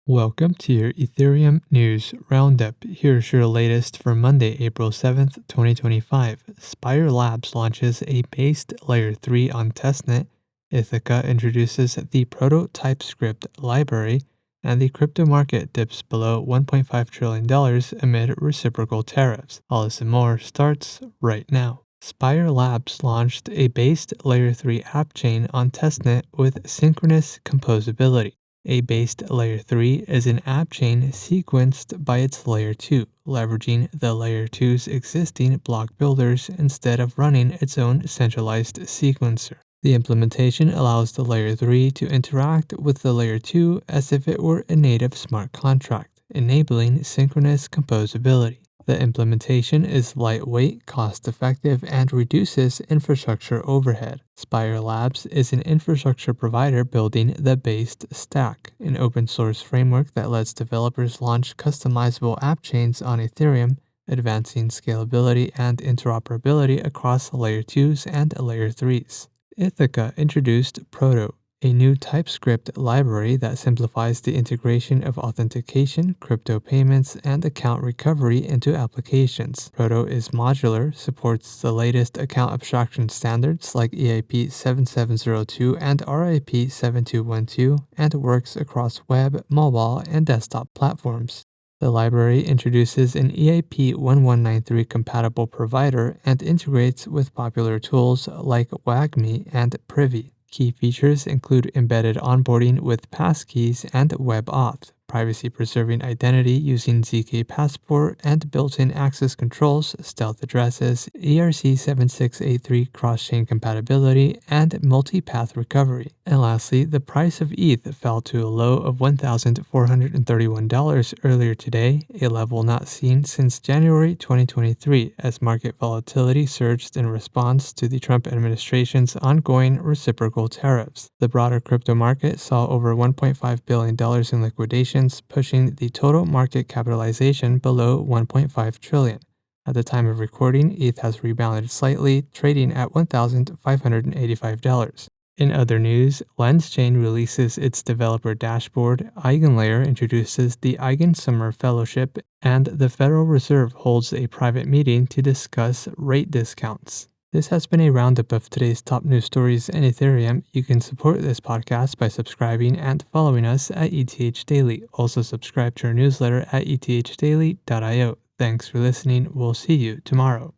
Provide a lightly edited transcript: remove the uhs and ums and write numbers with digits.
Welcome to your Ethereum News Roundup. Here's your latest for Monday, April 7th, 2025. Spire Labs launches a based Layer 3 on testnet. Ithaca introduces the Proto-TypeScript library, and the crypto market dips below $1.5 trillion amid reciprocal tariffs. All this and more starts right now. Spire Labs launched a based Layer 3 app chain on testnet with synchronous composability. A based Layer 3 is an app chain sequenced by its Layer 2, leveraging the Layer 2's existing block builders instead of running its own centralized sequencer. The implementation allows the Layer 3 to interact with the Layer 2 as if it were a native smart contract, enabling synchronous composability. The implementation is lightweight, cost-effective, and reduces infrastructure overhead. Spire Labs is an infrastructure provider building the Based Stack, an open-source framework that lets developers launch customizable app chains on Ethereum, advancing scalability and interoperability across Layer 2s and Layer 3s. Ithaca introduced Proto, a new TypeScript library that simplifies the integration of authentication, crypto payments, and account recovery into applications. Proto is modular, supports the latest account abstraction standards like EIP 7702 and RIP 7212, and works across web, mobile, and desktop platforms. The library introduces an EIP 1193 compatible provider and integrates with popular tools like WAGMI and Privy. Key features include embedded onboarding with passkeys and WebAuth, privacy-preserving identity using ZK Passport and built-in access controls, stealth addresses, ERC7683 cross-chain compatibility, and multi-path recovery. And lastly, the price of ETH fell to a low of $1,431 earlier today, a level not seen since January 2023 as market volatility surged in response to the Trump administration's ongoing reciprocal tariffs. The broader crypto market saw over $1.5 billion in liquidations, pushing the total market capitalization below $1.5 trillion. At the time of recording, ETH has rebounded slightly, trading at $1,585. In other news, Lens Chain releases its developer dashboard, EigenLayer introduces the Eigen Summer Fellowship, and the Federal Reserve holds a private meeting to discuss rate discounts. This has been a roundup of today's top news stories in Ethereum. You can support this podcast by subscribing and following us at ETH Daily. Also subscribe to our newsletter at ethdaily.io. Thanks for listening. We'll see you tomorrow.